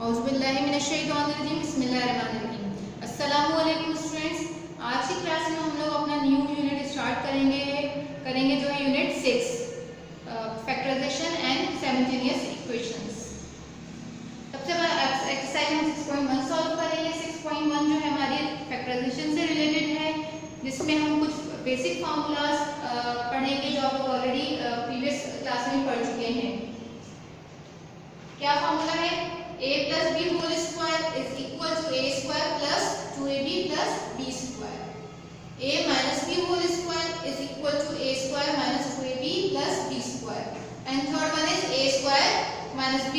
औज़ुबिल्लाहिमिनश्शैतानिर्रजीम बिस्मिल्लाहिर्रहमानिर्रहीम। अस्सलामु अलैकुम स्टूडेंट्स। आज की क्लास में हम लोग अपना न्यू यूनिट स्टार्ट करेंगे जो है unit 6 factorisation and simultaneous equations. सबसे पहले एक्सरसाइज हम 6.1 सॉल्व करेंगे। 6.1 जो है हमारी फैक्टराइजेशन से रिलेटेड है, जिसमें हम कुछ बेसिक फार्मूलाज पढ़ेंगे जो आप लोग ऑलरेडी प्रीवियस क्लास में पढ़ चुके हैं। क्या फार्मूला है? a plus b whole square is equal to a square plus 2ab plus b square. a minus b whole square is equal to a square minus 2ab plus b square. And third one is a square minus b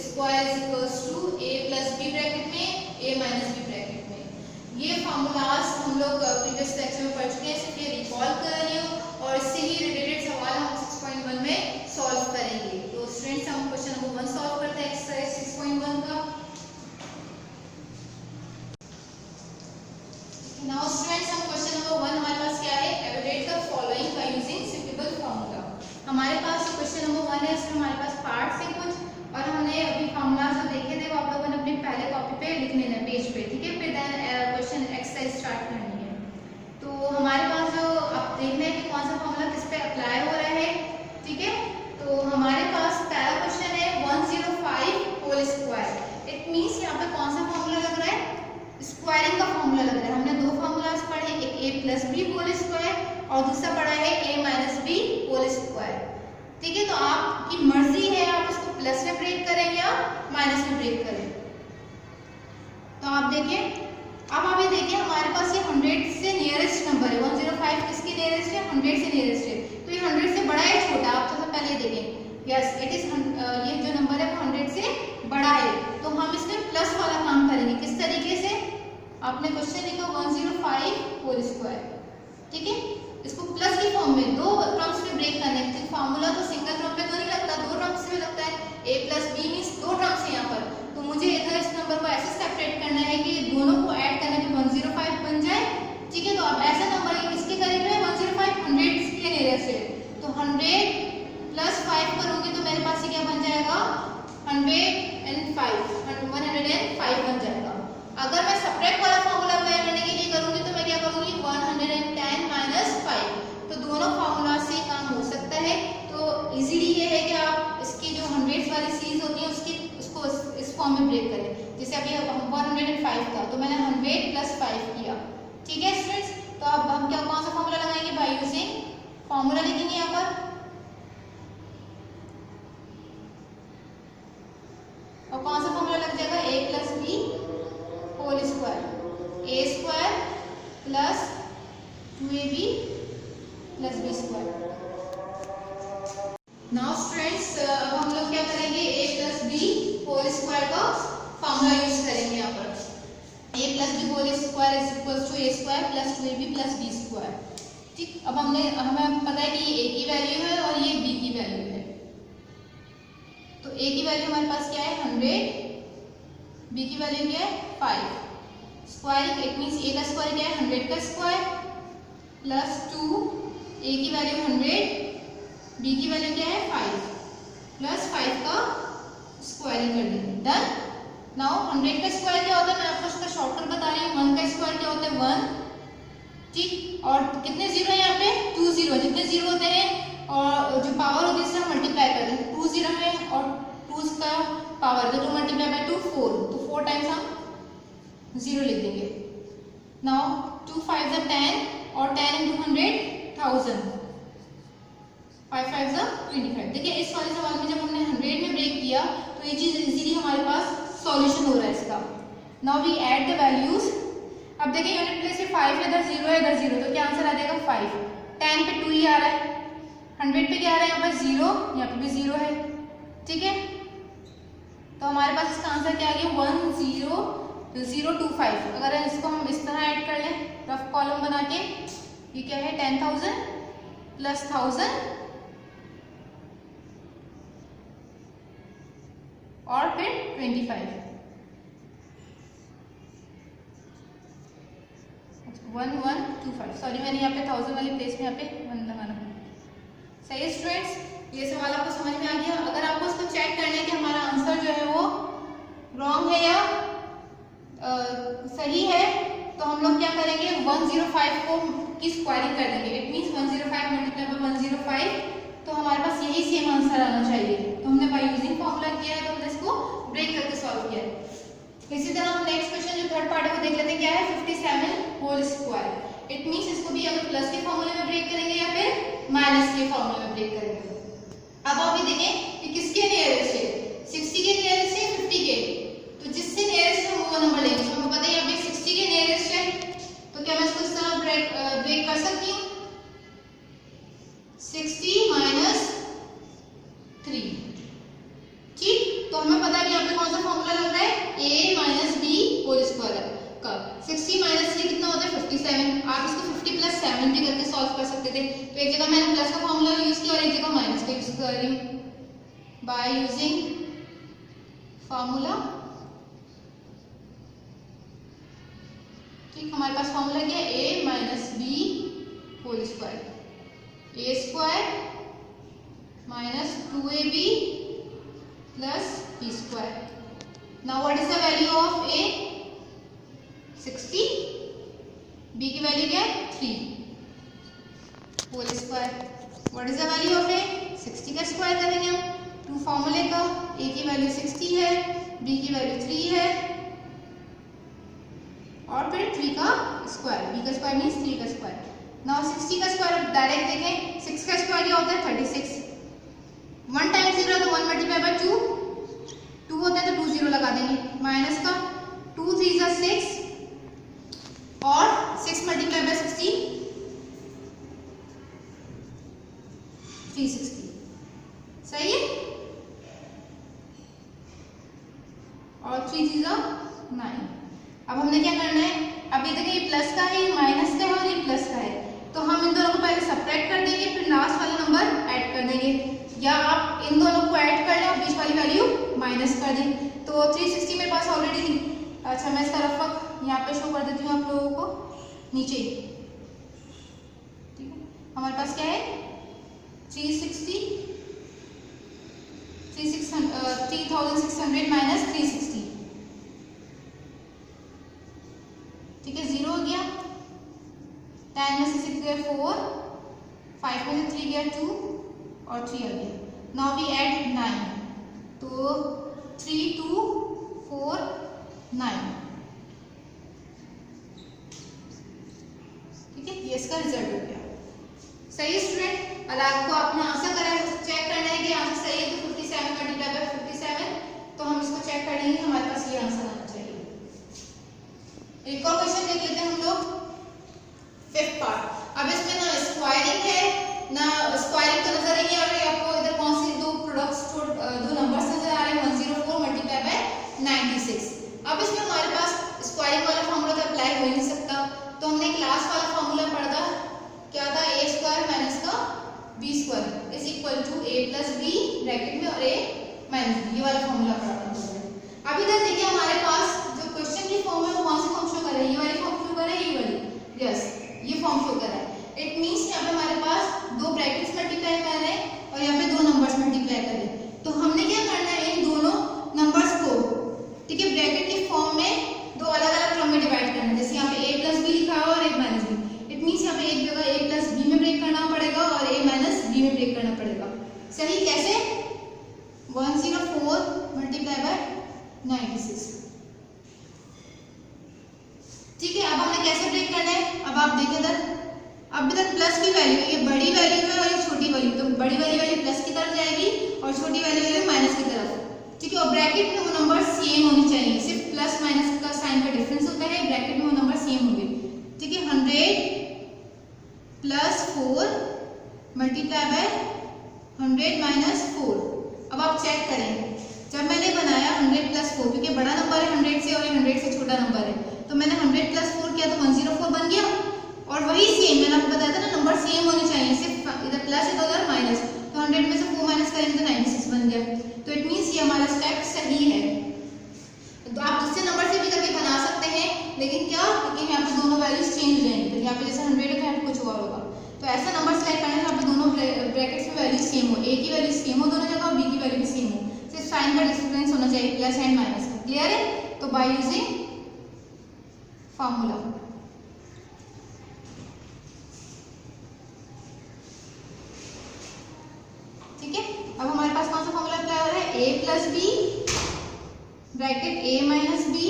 square is equals to a plus b bracket में a minus b bracket में। ये formulas हम लोग previous lecture में पढ़ चुके हैं, सिर्फ ये रिकॉल कर रही हूँ और इससे ही रिलेटेड सवाल हम 6.1 में सॉल्व करेंगे। तो स्टूडेंट्स हम क्वेश्चन नंबर 1 सॉल्व करते हैं एक्सरसाइज 6.1 का। नाउ स्टूडेंट्स हम क्वेश्चन नंबर 1 हमारे पास क्या है? Everett the following by using suitable formula. हमारे पास क्वेश्चन नंबर 1 है, इसमें हमारे पास पार्ट से कुछ और हमने अभी फार्मूला जो देखे थे वो आप लोगों ने अपने पहले कॉपी पे लिख लेना है पेज पे, ठीक है? फिर देन क्वेश्चन एक्सरसाइज स्टार्ट करनी है। तो हमारे पास जो आप देखना है कि कौन सा फार्मूला किस पे अप्लाई हो रहा है, ठीक है? तो हमारे पास पहला क्वेश्चन है 105 होल स्क्वायर। इट मींस यहाँ पे कौन सा फार्मूला लग रहा है? स्क्वायरिंग का फार्मूला लग रहा है। हमने दो फार्मूलाज पढ़े, एक a plus B whole square और दूसरा पढ़ा है a minus B whole square, ठीक है? तो आपकी मर्जी है, आप इसको प्लस में ब्रेक करें या माइनस में ब्रेक करें। तो आप देखिए, अब आप ये देखिए हमारे पास ये 100 से नियरेस्ट नंबर है। 105 किसके नियरेस्ट है? 100 से नियरेस्ट है। तो ये 100 से बड़ा है छोटा? आप सबसे पहले देखें, यस इट इज, ये जो नंबर है वो 100 से बड़ा है। तो हम इसमें प्लस वाला काम करेंगे। किस तरीके से? आपने क्वेश्चन लिखा 105 होल स्क्वायर, ठीक है? इसको प्लस की फॉर्म में दो टर्म्स में ब्रेक करना है। फार्मूला तो सिंगल टर्म पे तो नहीं लगता, दो टर्म्स में लगता है। a प्लस बी मीन्स दो टर्म्स है यहाँ पर, तो मुझे इधर इस नंबर को ऐसे सेपरेट करना है कि दोनों को ऐड करने पे 105 बन जाए, ठीक है? तो अब ऐसा नंबर किसके करीब है? 105 100 के नियरेस्ट है। तो 100 प्लस 5 करूंगी तो मेरे पास ये क्या बन जाएगा? 105 बन जाएगा। अगर मैं सेपरेट वाला फॉर्मूला अप्लाई करने के लिए करूंगी तो मैं क्या करूंगी? 110 माइनस 5। तो दोनों फार्मूला से काम हो सकता है। तो इजीली ये है कि आप इसकी जो 100 वाली सीरीज होती है उसको इस फॉर्म में ब्रेक करें। जैसे अभी 105 था तो मैंने 100 प्लस 5 किया, ठीक है स्टूडेंट्स? तो अब हम क्या कौन सा फॉर्मूला लगाएंगे? बाय यूजिंग फॉर्मूला लिखेंगे यहाँ पर, और कौन सा फॉर्मूला लग जाएगा? a plus B whole square, a square plus 2ab plus B square. Now students अब हम लोग क्या करेंगे? a plus B whole square का फॉर्मूला यूज करेंगे यहाँ पर। a plus B whole square is equal to a square plus 2ab plus B square, ठीक? अब हमें पता है कि ये a की वैल्यू है और ये b की वैल्यू है। तो a की वैल्यू हमारे पास क्या है? 100, b की वैल्यू क्या है? 5। स्क्वायरिंग इट मींस a का स्क्वायर क्या है? 100 का स्क्वायर प्लस 2, a की वैल्यू 100, b की वैल्यू क्या है? 5 प्लस 5 का स्क्वायरिंग कर देंगे। डन। नाउ 100 का स्क्वायर क्या होता है? मैं आपको इसका शॉर्टकट बता रही हूँ। 1 का स्क्वायर क्या होता है? 1, ठीक? और कितने जीरो है यहाँ पे? 2 जीरो। जितने जीरो होते हैं और जो पावर होती है इससे हम मल्टीप्लाई करते हैं। 2 जीरो है और 2 का पावर तो 2 मल्टीप्लाई बाय 2 4, तो 4 टाइम्स हम 0 लिख देंगे। नाउ 2 5 ज़ा 10 और 10 into 100 1000, 5 5 ज़ा 25। देखिए इस वाले सवाल में जब हमने 100 में ब्रेक किया तो ये चीज इजीली हमारे पास सॉल्यूशन हो रहा है इसका। Now we add the values. अब देखिए यूनिट प्लेस पे 5 है, इधर 0 है, इधर 0, तो क्या आंसर आ जाएगा? 5। 10 पे 2 ही आ रहा है, 100 पे क्या आ रहा है? यहाँ पर 0, यहाँ पे भी 0 है, ठीक है? तो हमारे पास इसका आंसर क्या आ गया? 1025। अगर इसको हम इस तरह ऐड कर लें रफ कॉलम बना के, ये क्या है? 10,000 प्लस 1000 और फिर 25, 1125। सॉरी मैंने यहाँ पे 1000 वाली प्लेस में यहाँ पे 1 लगाना है। सही है स्टूडेंट्स? ये सवाल आपको समझ में आ गया? अगर आपको इसको चेक करना है कि हमारा आंसर जो है वो रॉन्ग है या सही है, तो हम लोग क्या करेंगे 105 को की स्क्वायरिंग कर देंगे। इट मींस 105 मल्टीप्लाई बाय 105, तो हमारे पास यही सेम आंसर आना चाहिए। तो हमने बाय यूजिंग फॉर्मूला किया है, तो हमने इसको ब्रेक करके सॉल्व किया है। इसी तरह हम नेक्स्ट क्वेश्चन जो थर्ड पार्ट है वो देख लेते हैं क्या है 57 होल स्क्वायर। इट मींस इसको भी अगर प्लस के फॉर्मूले में ब्रेक करेंगे या फिर माइनस के फॉर्मूले में ब्रेक करेंगे। अब आप ये देखें कि किसके नियरेस्ट है, 60 के नियरेस्ट है 50 के, तो जिससे नियरेस्ट है वो नंबर लेंगे। तो हमें पता है यहाँ पे 60 के नियरेस्ट है, तो क्या मैं इसको इस तरह ब्रेक कर सकती हूँ 60 माइनस 3, ठीक। तो हमें पता है कि यहाँ पे कौन सा फॉर्मूला लग रहा है a minus B whole square का। 60 माइनस 3 कितना होता है 57। आप इसको 50 प्लस 7 भी करके सॉल्व कर सकते थे, तो एक जगह मैंने प्लस का फॉर्मूला यूज किया और एक जगह माइनस का यूज कर रही हूँ। बाय यूजिंग फॉर्मूला, ठीक, हमारे पास फॉर्मूला क्या है a minus B whole square, a square minus 2ab plus b square. Now what is the value of a 60, b की वैल्यू क्या है 3 whole square. What is the value of a 60 का square करेंगे हम to फॉर्मूले का, a की value 60 है, b की वैल्यू 3 है और फिर 3 का स्क्वायर, b का स्क्वायर मींस 3 का स्क्वायर। नाउ 60 का स्क्वायर डायरेक्ट देखें, 6 का स्क्वायर क्या होता है 36, 1 टाइम 0 तो 1 मल्टीप्लाई बाय 2, 2 होता है तो 2 0 लगा देंगे, माइनस का 2 3 जा 6 और 6 मल्टीप्लाई बाय 60 360, सही है, और 3 3 जा 9। अब हमने क्या करना है, अब ये देखिए ये प्लस का है, ये माइनस का है और ये प्लस का है, तो हम इन दोनों को पहले सबट्रैक्ट कर देंगे, फिर लास्ट वाला नंबर ऐड कर देंगे, या आप इन दोनों को ऐड कर लें और बीच वाली वैल्यू माइनस कर दें। तो 360 मेरे पास ऑलरेडी थी। अच्छा, मैं इसका रफक यहाँ पे शो कर देती हूँ आप लोगों को नीचे, ठीक है। हमारे पास क्या है 3600 माइनस 360, ठीक है, 0 हो गया, 10 में से 6 गया 4, 5 में से 3 गया 2 और 3 आ गया। नाउ वी ऐड 9, तो 3 2 4 9, ठीक है, ये इसका रिजल्ट हो गया। सही है स्टूडेंट, और आपको अपना आंसर चेक करना है कि आंसर सही है, तो 57 मल्टीप्लाई बाय 57, तो हम इसको चेक करेंगे, हमारे पास ये आंसर आना चाहिए। एक और क्वेश्चन देख लेते हैं हम लोग, फिफ्थ पार्ट। अब इसमें ना स्क्वायरिंग है ना स्क्वायरिंग तो नजर नहीं आ रही आपको, इधर कौन सी दो प्रोडक्ट्स दो नंबर्स नजर आ रहे हैं 104 मल्टीप्लाई बाय 96। अब इसमें हमारे पास स्क्वायरिंग वाला फॉर्मूला तो अप्लाई हो ही नहीं सकता, तो हमने एक लास्ट वाला फॉर्मूला पढ़ा था, क्या था a स्क्वायर माइनस का b square is equal to a plus b bracket में और a माइनस b, ये वाला फॉर्मूला पढ़ा था। अब इधर देखिए हमारे पास जो क्वेश्चन की फॉर्म है वो कौन सी फॉर्म शो कर रही है, ये वाली फॉर्म शो कर रही है, ये वाली, यस ये फॉर्म शो कर रहा है। इट मींस यहाँ पे हमारे पास दो ब्रैकेट्स मल्टीप्लाई कर रहे हैं और यहाँ पे दो नंबर्स मल्टीप्लाई कर रहे हैं, तो हमने क्या करना है इन दोनों नंबर्स को, ठीक है, ब्रैकेट की फॉर्म में दो अलग अलग क्रम में डिवाइड करना है। जैसे यहाँ पे a प्लस बी लिखा है और a minus B, it means यहाँ पे एक जगह a प्लस बी में ब्रेक करना पड़ेगा और a माइनस बी में ब्रेक करना पड़ेगा। सही, कैसे 104 मल्टीप्लाई बाय 96, ठीक है। अब हमने कैसे ब्रेक करना है, अब आप देखिए इधर, अब इधर प्लस की वैल्यू, ये बड़ी वैल्यू है और ये छोटी वैल्यू, तो बड़ी वाली वैल्यू प्लस की तरफ जाएगी और छोटी वाली वैल्यू माइनस की तरफ, ठीक है। और ब्रैकेट में वो नंबर सेम होने चाहिए, सिर्फ प्लस माइनस का साइन का डिफरेंस होता है, ब्रैकेट में वो नंबर सेम होंगे, ठीक है। 100 प्लस 4 मल्टीप्लाई बाय 100 माइनस 4। अब आप चेक करें, जब मैंने बनाया 100 प्लस 4, क्योंकि बड़ा नंबर है 100 से और 100 से छोटा नंबर है, तो मैंने 100 प्लस 4 किया तो 104 बन गया। और वही सेम मैंने आपको बताया था ना, नंबर सेम होने चाहिए, सिर्फ इधर प्लस है तो उधर माइनस, तो 100 में से 4 माइनस करेंगे तो 96 बन गया। तो इट मीन्स ये हमारा स्टेप सही है। तो आप दूसरे नंबर से भी करके बना सकते हैं, लेकिन क्या, क्योंकि यहाँ पे दोनों वैल्यूज चेंज हो जाएंगी, तो यहाँ पे जैसे 100 है तो यहाँ पे कुछ और होगा। तो ऐसा नंबर सेलेक्ट करना है जहाँ पे दोनों ब्रैकेट्स में वैल्यू सेम हो, a की वैल्यू सेम हो दोनों जगह और b की वैल्यू भी सेम हो, सिर्फ साइन का डिफरेंस होना चाहिए, प्लस एंड माइनस का, क्लियर है? तो बाय यूजिंग फॉर्मूला, ठीक है। अब हमारे पास कौन सा फॉर्मूला अप्लाई हो रहा है? a plus B bracket a minus B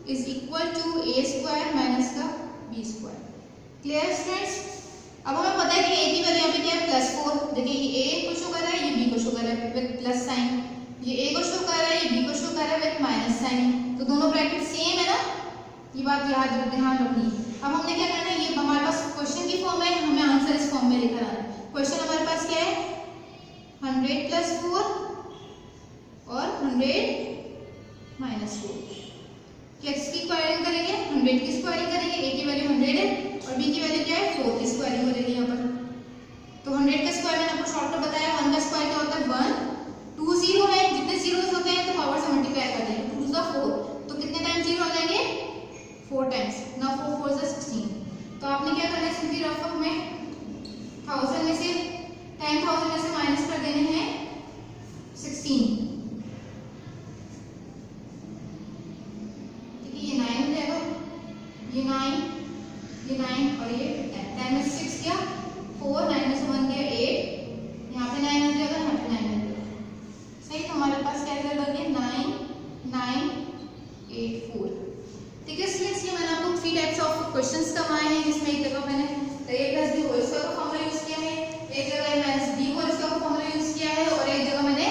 is equal to a square minus का b स्क्वायर। Clear students? अब हमें पता है कि a की वैल्यू यहाँ पे क्या है? +4। देखिए ये a को शो कर रहा है, ये b को शो कर रहा है विद प्लस साइन, ये a को शो कर रहा है, ये b को शो कर रहा है विद माइनस साइन। तो दोनों ब्रैकेट सेम है ना, ये बात ध्यान रखनी है। अब हमने क्या करना है, ये हमारे पास क्वेश्चन की फॉर्म है, हमें आंसर इस फॉर्म में लेकर आना है। क्वेश्चन हमारे पास क्या है? 100 + 4 और 100 - 4। x की स्क्वायरिंग करेंगे, 100 की स्क्वायरिंग करेंगे, a की वैल्यू 100 है और b की वैल्यू क्या है? 4 की स्क्वायरिंग हो जाएगी यहाँ पर। तो 100 का स्क्वायर मैंने आपको शॉर्टकट बताया, 1 का स्क्वायर क्या होता है? 1, 2 0 है, जितने जीरोस होते हैं तो पावर से मल्टीप्लाई कर देंगे, 2 * 4, तो कितने टाइम्स जीरो हो जाएंगे? 4 टाइम्स। ना 4 4 = 16। तो आपने क्या करना है, सिंपली रफ में 1000 में से 10,000 में से माइनस कर देने हैं 16। ठीक है, ये 9 हो जाएगा, ये 9 और ये 10। 10 में से 6 गया 4, 9 में से 1 गया 8, यहाँ पे 9 हो जाएगा, यहाँ पे 9 हो जाएगा। सही, तो हमारे पास क्या कर लगे? 9 9 8 4। ठीक है स्टूडेंट्स, ये मैंने आपको 3 टाइप्स ऑफ क्वेश्चंस करवाए हैं, जिसमें एक जगह मैंने a + b होल स्क्वायर का फॉर्मूला यूज किया है, एक जगह a - b होल स्क्वायर का फॉर्मूला यूज किया है और एक जगह मैंने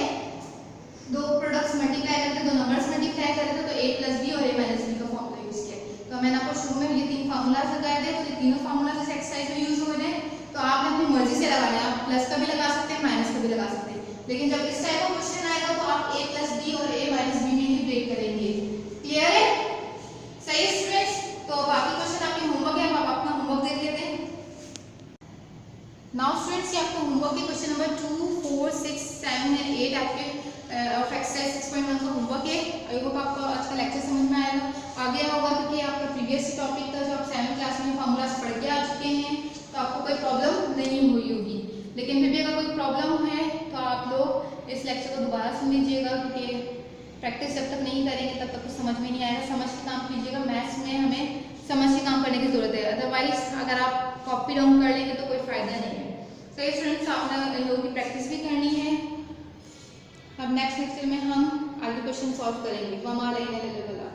दो प्रोडक्ट्स मल्टीप्लाई करके दो नंबर्स मल्टीप्लाई करे थे, तो a + b और a - b का फॉर्मूला यूज किया है। तो मैंने आपको शुरू में ये 3 फार्मूलाज लगाए थे, तो ये तीनों फार्मूलाज इस एक्सरसाइज में यूज हो रहे हैं। तो आपने अपनी मर्जी से लगाना है, आप प्लस का भी लगा सकते हैं, माइनस का भी लगा सकते हैं, लेकिन जब इस टाइप का क्वेश्चन आएगा तो आप a + b और a - b में ही ब्रेक करेंगे। क्लियर है? सही स्टूडेंट्स? तो बाकी क्वेश्चन आपके होमवर्क है, आप अपना होमवर्क देख लेते हैं। नाउ स्टूडेंट्स, ये आपको होमवर्क के क्वेश्चन नंबर 2, 4, 6, 7 एंड 8 आपके ऑफ एक्सरसाइज 6.1 का होमवर्क है। आई होप आपको आज का लेक्चर समझ में आएगा, आ गया होगा, क्योंकि आपका प्रीवियस टॉपिक था जो आप 7th क्लास में फार्मूलाज पढ़ के आ चुके हैं, तो आपको कोई प्रॉब्लम नहीं हुई होगी। लेकिन फिर भी अगर कोई प्रॉब्लम है तो आप लोग इस लेक्चर को दोबारा सुन लीजिएगा, क्योंकि प्रैक्टिस जब तक नहीं करेंगे तब तक तो समझ में नहीं आएगा। समझ के काम कीजिएगा, मैथ्स में हमें समझ के काम करने की जरूरत है, अदरवाइज अगर आप कॉपी डाउन कर लेंगे तो कोई फायदा नहीं है। सही स्टूडेंट्स, आपने इन लोगों की प्रैक्टिस भी करनी है। अब नेक्स्ट लेक्चर में हम आगे क्वेश्चन सॉल्व करेंगे, वो हमारा लेवल वाला।